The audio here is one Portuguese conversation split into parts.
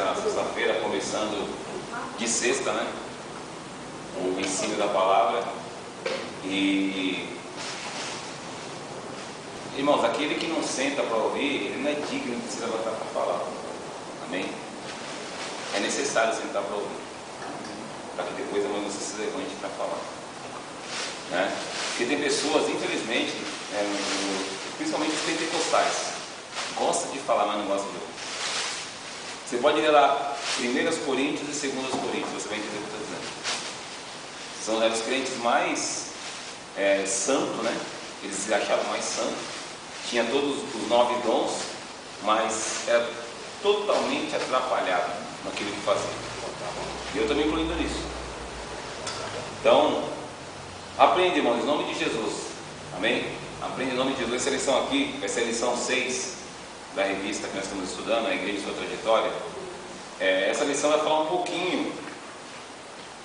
nessa sexta-feira, começando de sexta, né? O ensino da palavra. E, irmãos, aquele que não senta para ouvir, ele não é digno de se levantar para falar. Amém? É necessário sentar para ouvir, para que depois a mãe você se levante para falar, né? Porque tem pessoas, infelizmente, principalmente os pentecostais, gostam de falar, mas não gostam de ouvir. Você pode ler lá 1 Coríntios e 2 Coríntios, você vai entender o que eu estou dizendo. Eram os crentes mais santos, né? Eles se achavam mais santos, tinha todos os 9 dons, mas era totalmente atrapalhado naquilo que fazia. E eu estou me incluindo nisso. Então, aprende, irmãos, em nome de Jesus. Amém? Aprende em nome de Jesus. Essa lição aqui vai ser a lição 6 da revista que nós estamos estudando, a Igreja e Sua Trajetória. Essa lição vai falar um pouquinho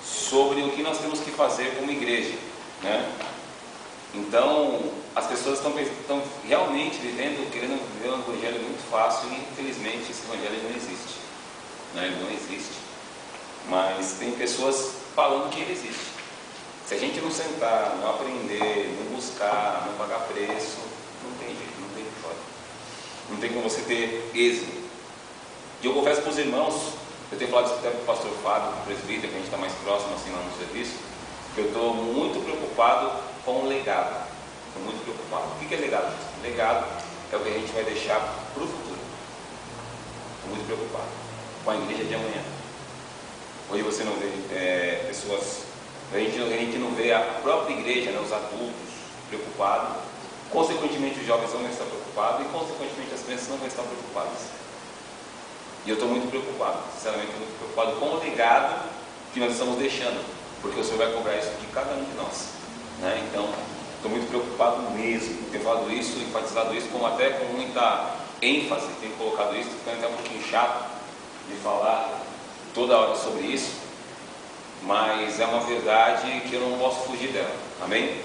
sobre o que nós temos que fazer como igreja, né? Então, as pessoas estão realmente querendo viver um evangelho muito fácil e infelizmente esse evangelho não existe, né? Ele não existe, mas tem pessoas falando que ele existe. Se a gente não sentar, não aprender, não buscar, não pagar preço, não tem jeito, não tem vitória, não tem como você ter êxito. E eu confesso para os irmãos, eu tenho falado isso até para o pastor Fábio, para o presbítero, que a gente está mais próximo assim lá no serviço, que eu estou muito preocupado com o legado. Estou muito preocupado. O que é legado? Legado é o que a gente vai deixar para o futuro. Estou muito preocupado com a igreja de amanhã. Hoje você não vê pessoas, a gente não vê a própria igreja, né, os adultos preocupados, consequentemente os jovens não vão estar preocupados e consequentemente as crianças não vão estar preocupadas. E eu estou muito preocupado, sinceramente muito preocupado com o legado que nós estamos deixando, porque o Senhor vai cobrar isso de cada um de nós, né? Então, estou muito preocupado mesmo, tenho falado isso, enfatizado isso, até com muita ênfase, tenho colocado isso, ficando até um pouquinho chato de falar toda hora sobre isso, mas é uma verdade que eu não posso fugir dela, amém?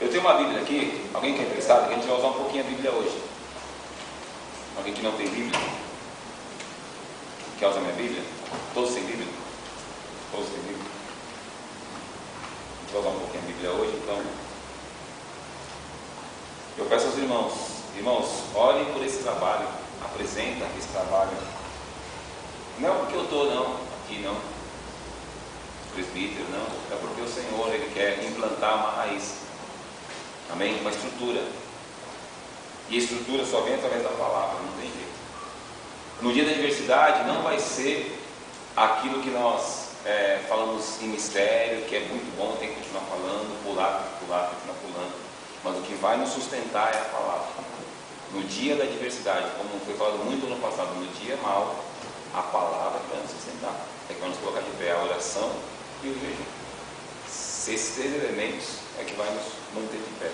Eu tenho uma Bíblia aqui, alguém quer emprestar? A gente vai usar um pouquinho a Bíblia hoje. Alguém que não tem Bíblia? Quer usar minha Bíblia? Todos têm Bíblia? Todos têm Bíblia? A gente vai usar um pouquinho a Bíblia hoje, então. Eu peço aos irmãos, orem por esse trabalho, apresenta esse trabalho. Não porque eu estou, não, aqui não, presbítero, não, é porque o Senhor, Ele quer implantar uma raiz, amém? Uma estrutura. E a estrutura só vem através da palavra, não tem jeito. No dia da diversidade não vai ser aquilo que nós falamos em mistério, que é muito bom, tem que continuar falando, pular, continuar pulando, mas o que vai nos sustentar é a palavra. No dia da diversidade, como foi falado muito no passado, no dia mau, a palavra vai nos sustentar, é que vai nos colocar de pé a oração e o jejum. Esses 3 elementos é que vai nos manter de pé.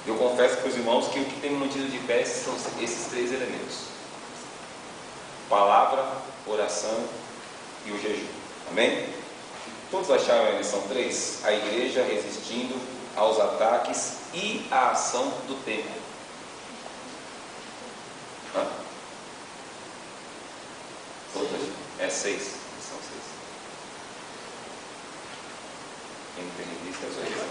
Eu confesso para os irmãos que o que tem me mantido de pé são esses 3 elementos: palavra, oração e o jejum. Amém? Todos acharam a lição 3? A igreja resistindo aos ataques e à ação do tempo. Todas? 6. Lição 6. Quem não tem revista é só isso.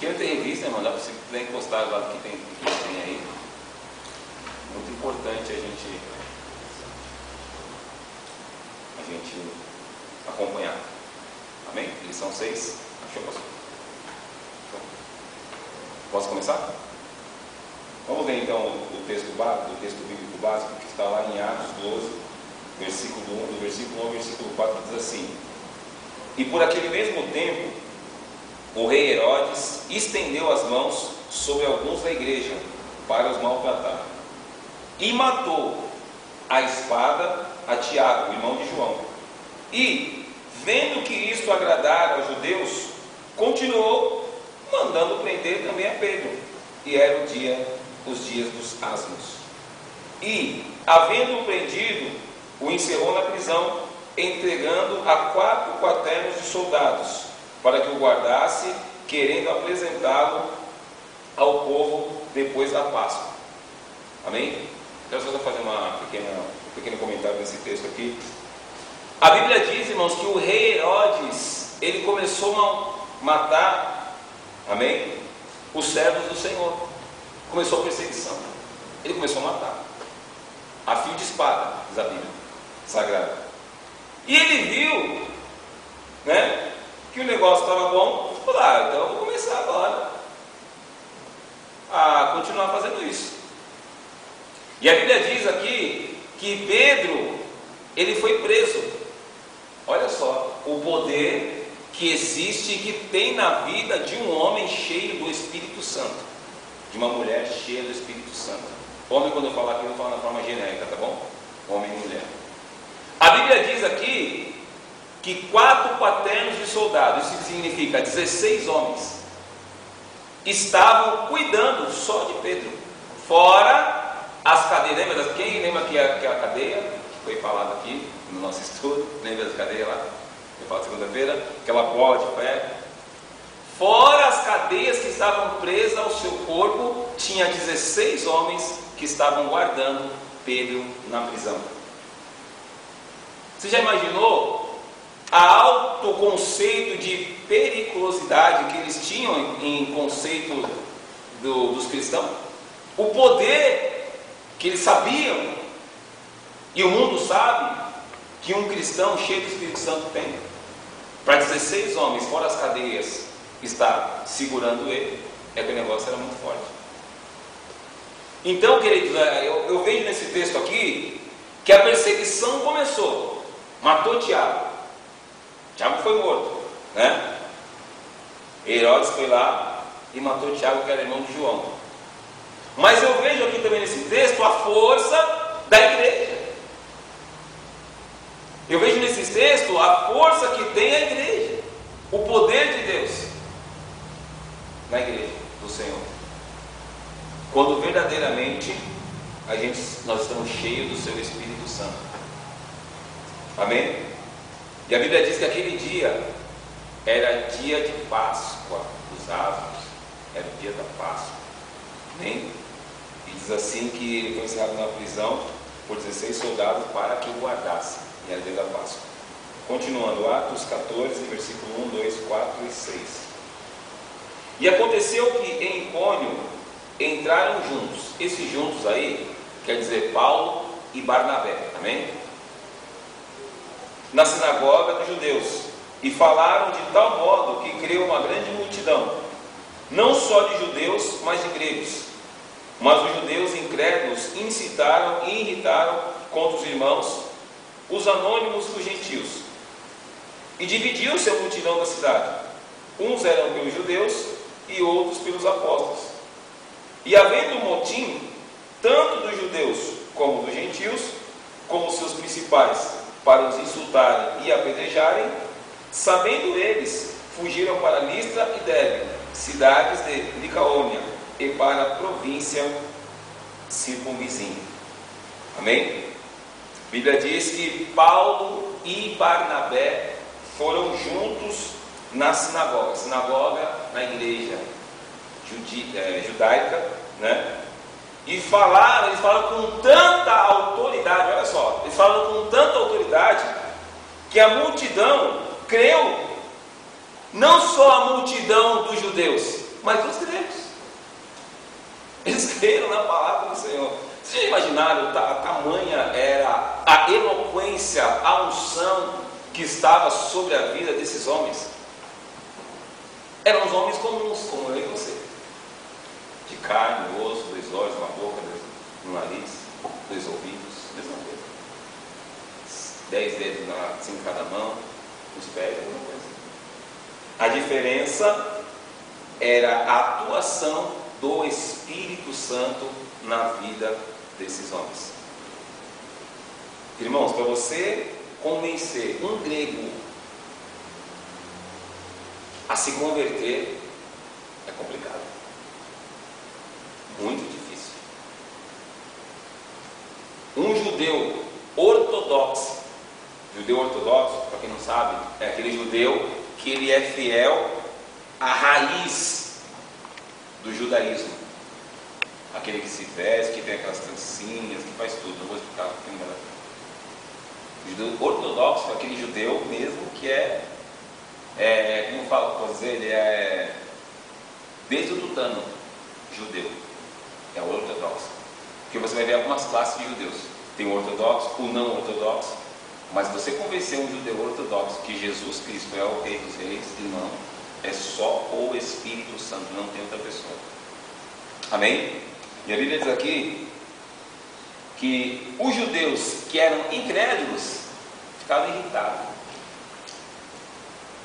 Quem não tem revista, irmão, dá para você encostar lá do que tem aí. Muito importante a gente acompanhar. Amém? Lição 6. Achou, pastor? Posso começar? Vamos ver então o texto bíblico básico que está lá em Atos 12, versículo 1, do versículo 1 ao versículo 4, diz assim: E por aquele mesmo tempo, o rei Herodes estendeu as mãos sobre alguns da igreja para os maltratar, e matou a espada a Tiago, irmão de João. E, vendo que isto agradara aos judeus, continuou mandando prender também a Pedro. E era os dias dos asmos. E, havendo-o prendido, o encerrou na prisão, entregando a 4 quaternos de soldados, para que o guardasse, querendo apresentá-lo ao povo depois da Páscoa. Amém? Então, se você fazer comentário nesse texto aqui. A Bíblia diz, irmãos, que o rei Herodes, ele começou a matar, amém, os servos do Senhor. Começou a perseguição. Ele começou a matar, a fio de espada, diz a Bíblia Sagrada. E ele viu, né, que o negócio estava bom. Falou: então eu vou começar agora a continuar fazendo isso. E a Bíblia diz aqui que Pedro, ele foi preso. Olha só o poder que existe e que tem na vida de um homem cheio do Espírito Santo, de uma mulher cheia do Espírito Santo. Homem, quando eu falar aqui, eu vou falar na forma genérica, tá bom? Homem e mulher. A Bíblia diz aqui que 4 quaternos de soldados, isso significa 16 homens, estavam cuidando só de Pedro, fora as cadeias. Lembra? Quem lembra que a cadeia, que foi falado aqui no nosso estudo, lembra das cadeias lá? Eu falo segunda-feira, aquela bola de ferro. Fora as cadeias que estavam presas ao seu corpo, tinha 16 homens que estavam guardando Pedro na prisão. Você já imaginou a alto conceito de periculosidade que eles tinham em conceito dos cristãos? O poder que eles sabiam, e o mundo sabe, que um cristão cheio do Espírito Santo tem. Para 16 homens, fora as cadeias, estar segurando ele, é que o negócio era muito forte. Então, queridos, eu vejo nesse texto aqui que a perseguição começou. Matou Tiago. Tiago foi morto, né? Herodes foi lá e matou Tiago, que era irmão de João. Mas eu vejo aqui também nesse texto a força da igreja. Eu vejo nesse texto a força que tem a igreja, o poder de Deus na igreja do Senhor, quando verdadeiramente nós estamos cheios do seu Espírito Santo. Amém? E a Bíblia diz que aquele dia era dia de Páscoa dos Árvores, era o dia da Páscoa. Amém? E diz assim que ele foi encerrado na prisão por 16 soldados para que o guardassem. E era o dia da Páscoa. Continuando, Atos 14, versículo 1, 2, 4 e 6. E aconteceu que em Icônio entraram juntos. Esses juntos aí quer dizer Paulo e Barnabé. Amém? Na sinagoga dos judeus, e falaram de tal modo que creu uma grande multidão, não só de judeus, mas de gregos. Mas os judeus incrédulos incitaram e irritaram contra os irmãos, os anônimos dos gentios, e dividiu-se a multidão da cidade. Uns eram pelos judeus e outros pelos apóstolos. E havendo um motim, tanto dos judeus como dos gentios, como seus principais, para os insultarem e apedrejarem, sabendo eles, fugiram para Listra e Derbe, cidades de Licaônia, e para a província circunvizinha. Amém? A Bíblia diz que Paulo e Barnabé foram juntos na sinagoga. Sinagoga na igreja judaica, né? E eles falaram com tanta autoridade, olha só, eles falaram com tanta autoridade que a multidão creu, não só a multidão dos judeus, mas dos gregos. Eles creram na palavra do Senhor. Vocês já imaginaram a tamanha era a eloquência, a unção que estava sobre a vida desses homens? Eram os homens comuns, como eu e você, de carne, osso, 2 olhos, uma boca, um nariz, 2 ouvidos, mesma coisa, 10 dedos assim em cada mão, os pés, mesma coisa. A diferença era a atuação do Espírito Santo na vida desses homens. Irmãos, para você convencer um grego a se converter é complicado, muito difícil. Um judeu ortodoxo, para quem não sabe, é aquele judeu que ele é fiel à raiz do judaísmo, aquele que se veste, que tem aquelas trancinhas, que faz tudo. Não vou explicar porque não vai dar. O judeu ortodoxo é aquele judeu mesmo que como eu falo, posso dizer, ele é desde o tutano judeu, é o ortodoxo. Porque você vai ver algumas classes de judeus, tem o ortodoxo, o não ortodoxo, mas você convencer um judeu ortodoxo que Jesus Cristo é o Rei dos Reis, irmão, é só o Espírito Santo, não tem outra pessoa. Amém? E a Bíblia diz aqui que os judeus que eram incrédulos ficaram irritados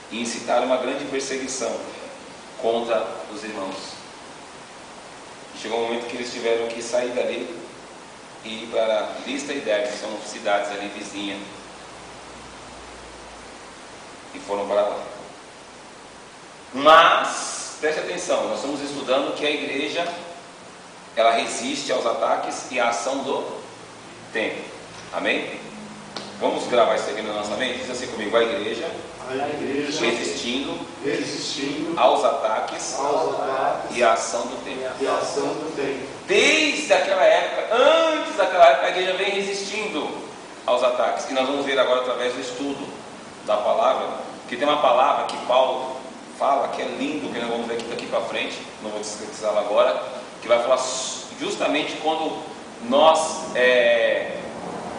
e incitaram uma grande perseguição contra os irmãos. E chegou um momento que eles tiveram que sair dali e ir para Listra e Derbe, que são cidades ali vizinhas, e foram para lá. Mas, preste atenção, nós estamos estudando que a igreja, ela resiste aos ataques e à ação do tempo. Amém? Vamos gravar isso aqui na nossa mente? Diz assim comigo: a igreja resistindo aos ataques e à ação do tempo. Desde aquela época, antes daquela época, a igreja vem resistindo aos ataques. E nós vamos ver agora através do estudo da palavra, que tem uma palavra que Paulo fala, que é lindo, que nós vamos ver aqui daqui para frente, não vou descretizá-la agora, que vai falar justamente quando nós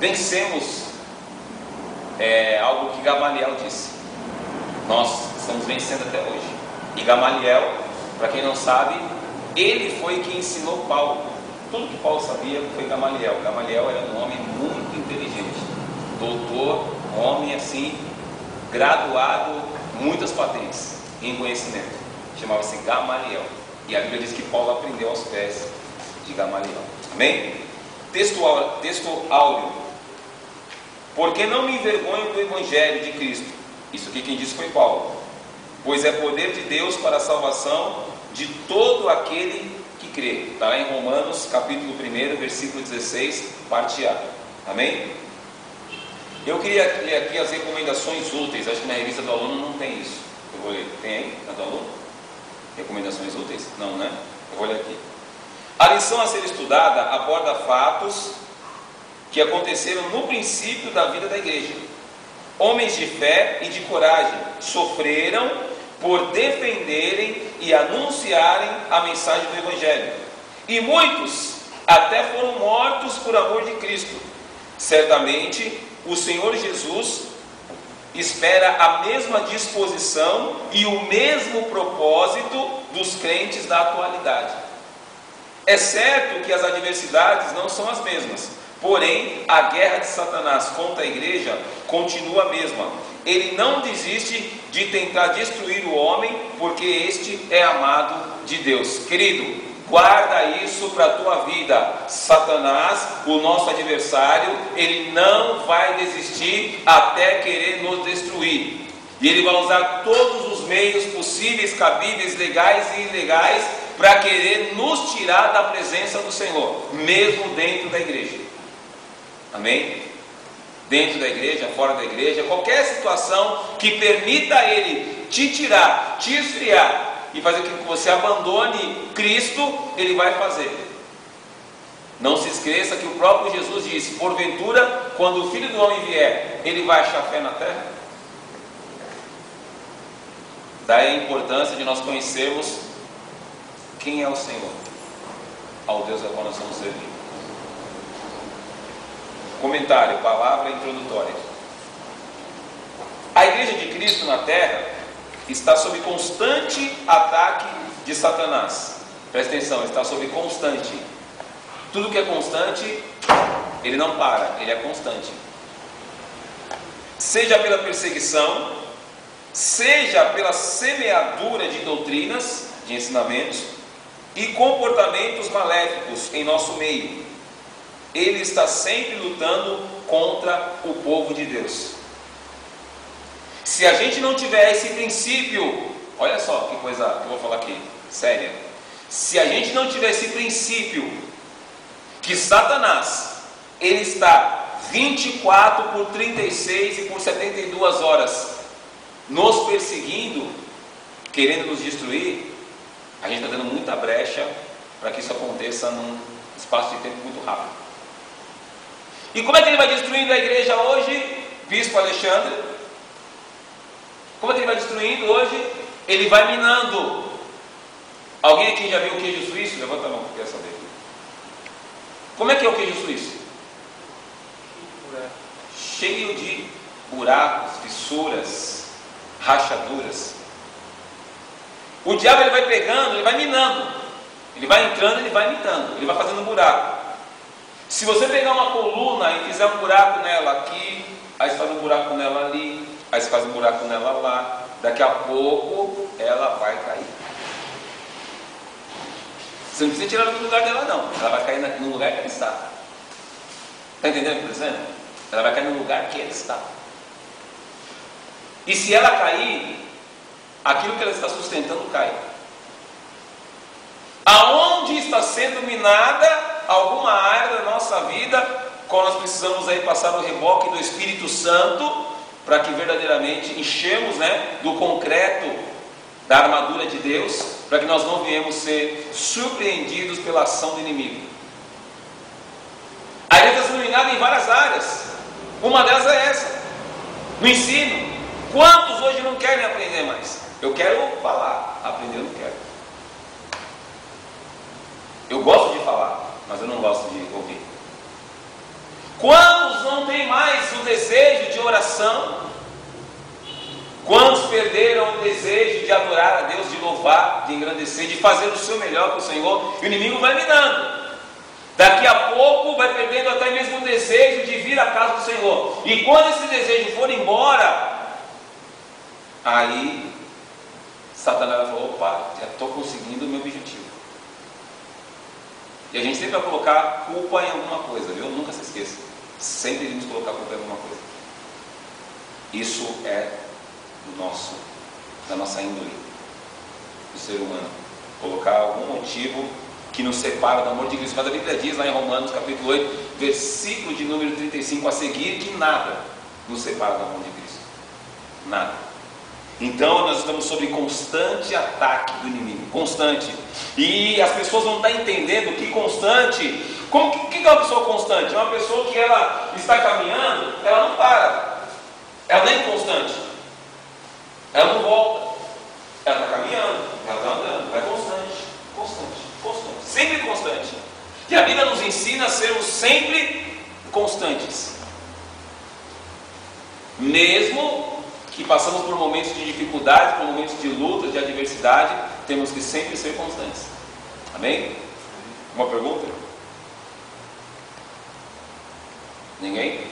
vencemos algo que Gamaliel disse. Nós estamos vencendo até hoje. E Gamaliel, para quem não sabe, ele foi quem ensinou Paulo. Tudo que Paulo sabia foi Gamaliel. Gamaliel era um homem muito inteligente, doutor, homem assim, graduado, muitas patentes em conhecimento. Chamava-se Gamaliel. E a Bíblia diz que Paulo aprendeu aos pés de Gamaliel. Amém? Texto áureo. Porque não me envergonho do Evangelho de Cristo. Isso aqui quem disse foi Paulo. Pois é poder de Deus para a salvação de todo aquele que crê. Está lá em Romanos, capítulo 1, versículo 16, parte A. Amém? Eu queria ler aqui as recomendações úteis. Acho que na revista do aluno não tem isso. Eu vou ler. Tem aí na do aluno? Recomendações úteis? Não, né? Eu vou ler aqui. A lição a ser estudada aborda fatos que aconteceram no princípio da vida da igreja. Homens de fé e de coragem sofreram por defenderem e anunciarem a mensagem do Evangelho. E muitos até foram mortos por amor de Cristo. Certamente o Senhor Jesus espera a mesma disposição e o mesmo propósito dos crentes da atualidade. É certo que as adversidades não são as mesmas, porém a guerra de Satanás contra a igreja continua a mesma. Ele não desiste de tentar destruir o homem, porque este é amado de Deus. Querido, guarda isso para a tua vida. Satanás, o nosso adversário, ele não vai desistir até querer nos destruir. E ele vai usar todos os meios possíveis, cabíveis, legais e ilegais, para querer nos tirar da presença do Senhor, mesmo dentro da igreja. Amém? Dentro da igreja, fora da igreja, qualquer situação que permita a ele te tirar, te esfriar e fazer com que você abandone Cristo, ele vai fazer. Não se esqueça que o próprio Jesus disse: porventura, quando o Filho do Homem vier, ele vai achar fé na terra? Daí a importância de nós conhecermos quem é o Senhor, ao Deus a qual nós estamos servindo. Comentário, palavra introdutória. A igreja de Cristo na terra está sob constante ataque de Satanás. Presta atenção, está sob constante. Tudo que é constante, ele não para, ele é constante. Seja pela perseguição, seja pela semeadura de doutrinas, de ensinamentos e comportamentos maléficos em nosso meio. Ele está sempre lutando contra o povo de Deus. Se a gente não tiver esse princípio, olha só que coisa que eu vou falar aqui, séria. Se a gente não tiver esse princípio, que Satanás, ele está 24 por 36 e por 72 horas nos perseguindo, querendo nos destruir, a gente está dando muita brecha para que isso aconteça num espaço de tempo muito rápido. E como é que ele vai destruindo a igreja hoje? Bispo Alexandre. Como é que ele vai destruindo hoje? Ele vai minando. Alguém aqui já viu o queijo suíço? Levanta a mão, que eu quero saber. Como é que é o queijo suíço? Cheio de buracos, fissuras, rachaduras. O diabo ele vai pegando, ele vai minando. Ele vai entrando, ele vai minando. Ele vai fazendo um buraco. Se você pegar uma coluna e fizer um buraco nela aqui, aí você faz um buraco nela ali, aí você faz um buraco nela lá, daqui a pouco ela vai cair. Você não precisa tirar ela do lugar dela não. Ela vai cair no lugar que ela está. Está entendendo o que eu estou dizendo? Ela vai cair no lugar que ela está. E se ela cair, aquilo que ela está sustentando cai. Aonde está sendo minada alguma área da nossa vida, qual nós precisamos aí passar o reboque do Espírito Santo, para que verdadeiramente enchemos, do concreto da armadura de Deus, para que nós não venhamos ser surpreendidos pela ação do inimigo. A igreja está sendo minada em várias áreas. Uma delas é essa, no ensino. Quantos hoje não querem aprender mais? Eu quero falar, aprender eu não quero. Eu gosto de falar, mas eu não gosto de ouvir. Quantos não têm mais o desejo de oração? Quantos perderam o desejo de adorar a Deus, de louvar, de engrandecer, de fazer o seu melhor para o Senhor? E o inimigo vai minando. Daqui a pouco vai perdendo até mesmo o desejo de vir à casa do Senhor. E quando esse desejo for embora, aí Satanás vai falar: opa, já estou conseguindo o meu objetivo. E a gente sempre vai colocar culpa em alguma coisa, viu? Nunca se esqueça. Sempre iremos colocar culpa em alguma coisa. Isso é da nossa índole, do ser humano. Colocar algum motivo que nos separa do amor de Cristo. Mas a Bíblia diz lá em Romanos capítulo 8, versículo de número 35 a seguir, que nada nos separa do amor de Cristo. Nada. Então nós estamos sob constante ataque do inimigo, constante. E as pessoas não estão entendendo que constante. O que é uma pessoa constante? É uma pessoa que ela está caminhando, ela não para. Ela não é inconstante. Ela não volta. Ela está caminhando, ela está andando. É constante, constante, constante. Sempre constante. E a Bíblia nos ensina a sermos sempre constantes. Mesmo que passamos por momentos de dificuldade, por momentos de luta, de adversidade, temos que sempre ser constantes. Amém? Uma pergunta? Ninguém?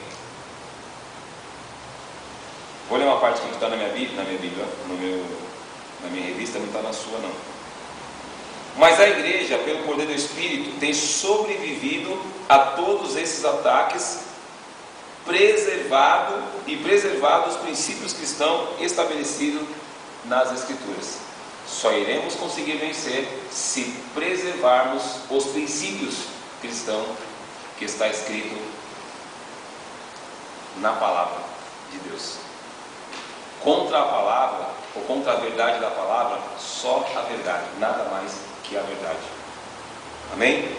Vou ler uma parte aqui que está na minha Bíblia, na minha revista, não está na sua não. Mas a igreja, pelo poder do Espírito, tem sobrevivido a todos esses ataques, preservado os princípios cristãos estabelecidos nas Escrituras. Só iremos conseguir vencer se preservarmos os princípios cristãos que está escrito na palavra de Deus. Contra a palavra, ou contra a verdade da palavra, só a verdade, nada mais que a verdade. Amém?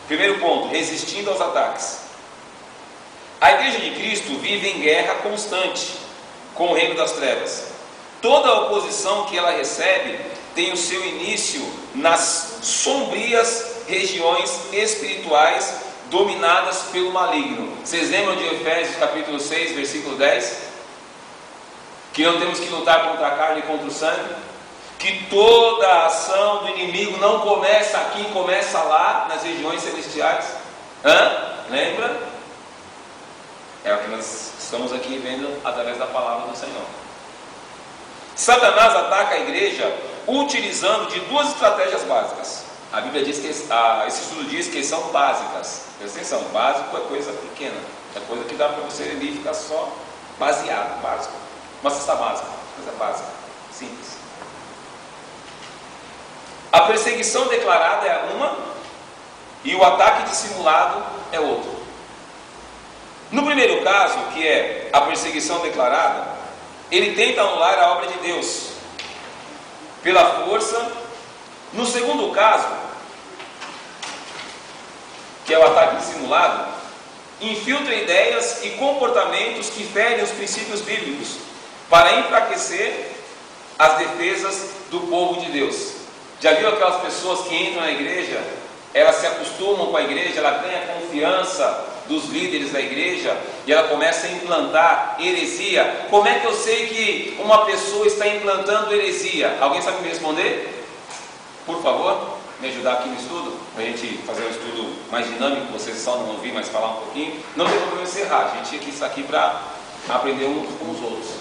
Primeiro ponto, resistindo aos ataques. A igreja de Cristo vive em guerra constante com o reino das trevas. Toda a oposição que ela recebe tem o seu início nas sombrias regiões espirituais dominadas pelo maligno. Vocês lembram de Efésios capítulo 6, versículo 10? Que não temos que lutar contra a carne e contra o sangue? Que toda a ação do inimigo não começa aqui, começa lá, nas regiões celestiais. Lembra? É o que nós estamos aqui vendo através da palavra do Senhor. Satanás ataca a igreja utilizando de duas estratégias básicas. A Bíblia diz que, esse estudo diz que são básicas. Presta atenção, básico é coisa pequena. É coisa que dá para você ali ficar só baseado, básico. Uma cesta básica, coisa básica, simples. A perseguição declarada é uma e o ataque dissimulado é outro. No primeiro caso, que é a perseguição declarada, ele tenta anular a obra de Deus pela força. No segundo caso, que é o ataque dissimulado, infiltra ideias e comportamentos que ferem os princípios bíblicos para enfraquecer as defesas do povo de Deus. Já viu aquelas pessoas que entram na igreja, elas se acostumam com a igreja, ela ganha a confiança dos líderes da igreja e ela começa a implantar heresia? Como é que eu sei que uma pessoa está implantando heresia? Alguém sabe me responder? Por favor, me ajudar aqui no estudo, para a gente fazer um estudo mais dinâmico, vocês só não ouvir, mas falar um pouquinho. Não tem problema encerrar, a gente está aqui para aprender uns com os outros.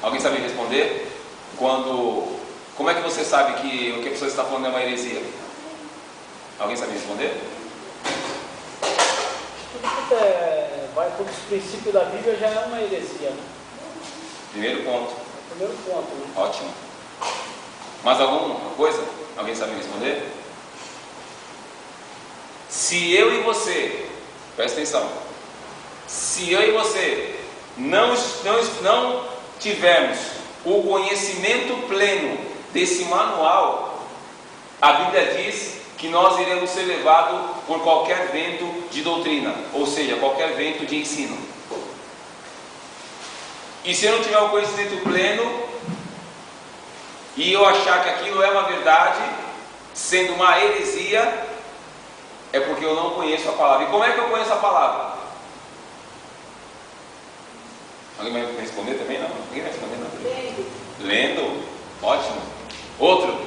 Alguém sabe me responder? Como é que você sabe que o que a pessoa está falando é uma heresia? Alguém sabe me responder? Tudo que vai contra os princípios da Bíblia já é uma heresia, né? Primeiro ponto. Primeiro ponto, né? Ótimo. Mais alguma coisa? Alguém sabe me responder? Se eu e você, presta atenção, se eu e você não tivermos o conhecimento pleno desse manual, a Bíblia diz que nós iremos ser levados por qualquer vento de doutrina, ou seja, qualquer vento de ensino. E se eu não tiver o conhecimento pleno e eu achar que aquilo é uma verdade, sendo uma heresia, é porque eu não conheço a palavra. E como é que eu conheço a palavra? Alguém vai responder também? Não? Ninguém vai responder não? Lendo. Ótimo. Outro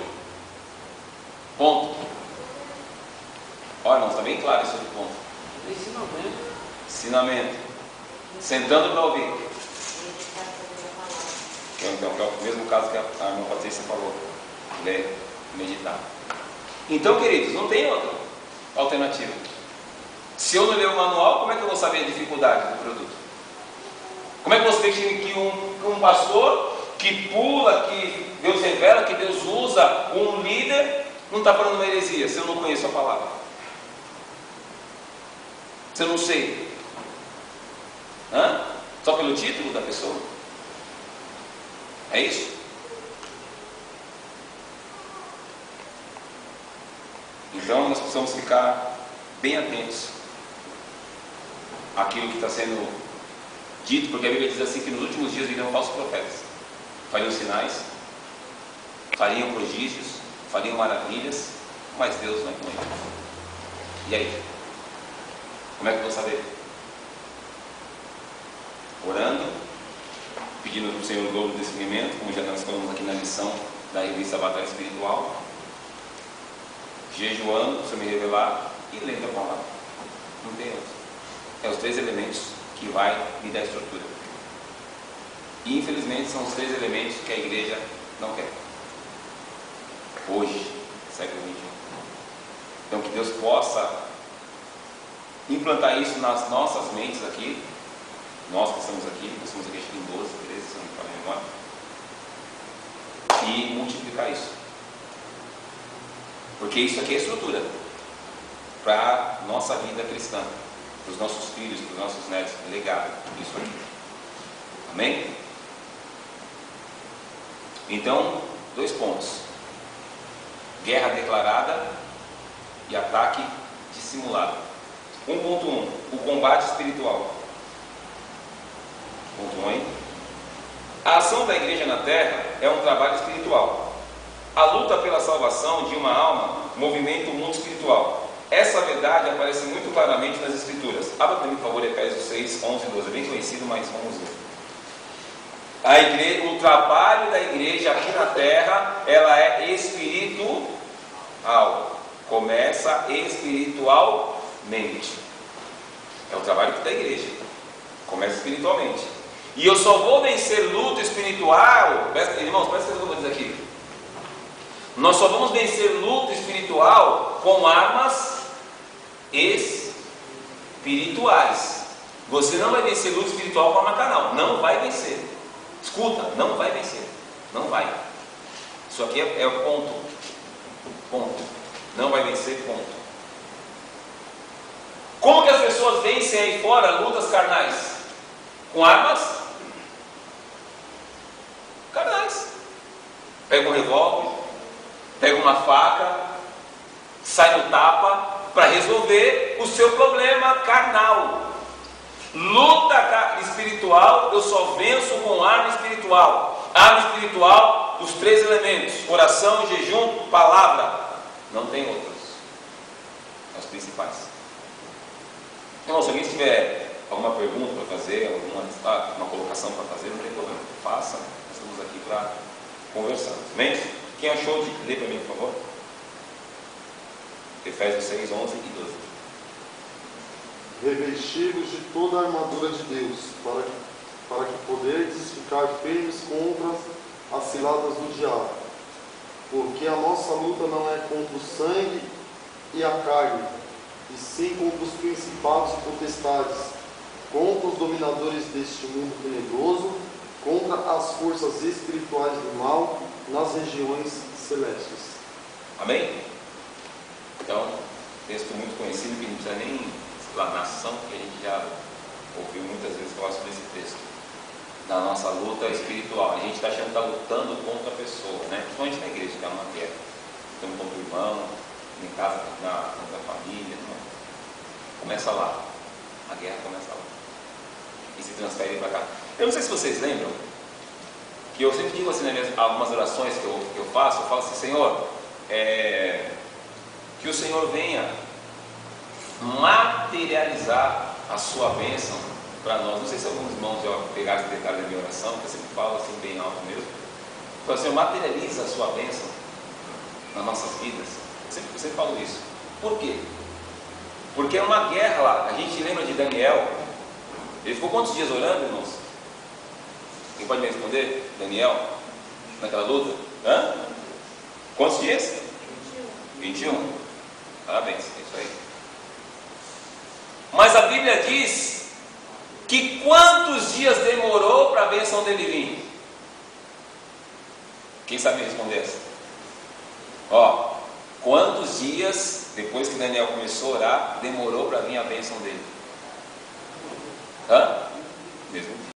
ponto. Olha, irmãos, está bem claro esse outro ponto. Ensinamento. Sentando para ouvir. Então, é o mesmo caso que a irmã Patrícia falou. Ler, meditar. Então, queridos, não tem outra alternativa. Se eu não ler o manual, como é que eu vou saber a dificuldade do produto? Como é que você tem que um pastor que pula, que Deus revela, que Deus usa, um líder, não está falando uma heresia, se eu não conheço a palavra? Se eu não sei? Só pelo título da pessoa? É isso? Então nós precisamos ficar bem atentos àquilo que está sendo dito, porque a Bíblia diz assim que nos últimos dias virão falsos profetas, fariam sinais, fariam prodígios, fariam maravilhas, mas Deus não é com eles. E aí? Como é que eu vou saber? Orando, pedindo para o Senhor o dobro do discernimento, como já nós falamos aqui na lição da revista Batalha Espiritual, jejuando, para o Senhor me revelar, e lendo a palavra. Não tem outro. É os três elementos que vai me dar estrutura. E infelizmente são os três elementos que a igreja não quer. Hoje, século XXI. Então que Deus possa implantar isso nas nossas mentes aqui. Nós que estamos aqui, nós estamos aqui em 12, 13, se não me falha a memória. E multiplicar isso. Porque isso aqui é estrutura para a nossa vida cristã, para os nossos filhos, para os nossos netos, legado, isso aqui. Amém? Então, 2 pontos: guerra declarada e ataque dissimulado. 1.1, o combate espiritual. Ponto 1 aí. A ação da igreja na terra é um trabalho espiritual. A luta pela salvação de uma alma movimenta o mundo espiritual. Essa verdade aparece muito claramente nas Escrituras. Abra para mim, por favor, Efésios 6, 11 e 12. É bem conhecido, mas vamos ver. O trabalho da igreja aqui na terra, ela é espiritual. Começa espiritualmente. É o trabalho da igreja. Começa espiritualmente. E eu só vou vencer luta espiritual. Irmãos, presta atenção no que eu vou dizer aqui. Nós só vamos vencer luta espiritual com armas espirituais. Você não vai vencer luta espiritual com arma carnal. Não vai vencer. Escuta, não vai vencer. Não vai. Isso aqui é o ponto. Ponto. Não vai vencer, ponto. Como que as pessoas vencem aí fora lutas carnais? Com armas carnais. Pega um revólver, pega uma faca, sai no tapa, para resolver o seu problema carnal. Luta espiritual, eu só venço com arma espiritual. Arma espiritual, os 3 elementos: oração, jejum, palavra. Não tem outros. São os principais. Irmão, se alguém tiver alguma pergunta para fazer, uma colocação para fazer, não tem problema. Faça. Nós estamos aqui para conversar. Amém? Quem achou de ler para mim, por favor? Efésios 6, 11 e 12. Revesti-vos de toda a armadura de Deus, para que poderdes ficar firmes contra as ciladas do diabo. Porque a nossa luta não é contra o sangue e a carne, e sim contra os principados e potestades, contra os dominadores deste mundo tenebroso, contra as forças espirituais do mal nas regiões celestes. Amém? Então, texto muito conhecido, que a gente não precisa nem explanação, que a gente já ouviu muitas vezes falar sobre esse texto. Na nossa luta espiritual, a gente está achando que está lutando contra a pessoa, né? Principalmente na igreja, que é uma guerra. Lutando contra o irmão, em casa, contra a família. Não. Começa lá. A guerra começa lá. E se transfere para cá. Eu não sei se vocês lembram, que eu sempre digo assim, né, algumas orações que eu falo assim: Senhor, que o Senhor venha materializar a sua bênção para nós. Não sei se alguns irmãos já pegaram esse detalhe da minha oração, que eu sempre falo assim bem alto mesmo. Então, Senhor, materializa a sua bênção nas nossas vidas. Eu sempre falo isso. Por quê? Porque é uma guerra lá. A gente lembra de Daniel. Ele ficou quantos dias orando, irmãos? Quem pode me responder? Daniel? Naquela luta? Hã? Quantos dias? 21. Parabéns, é isso aí. Mas a Bíblia diz que quantos dias demorou para a bênção dele vir? Quem sabe responder essa? Quantos dias depois que Daniel começou a orar, demorou para vir a bênção dele? Mesmo dia.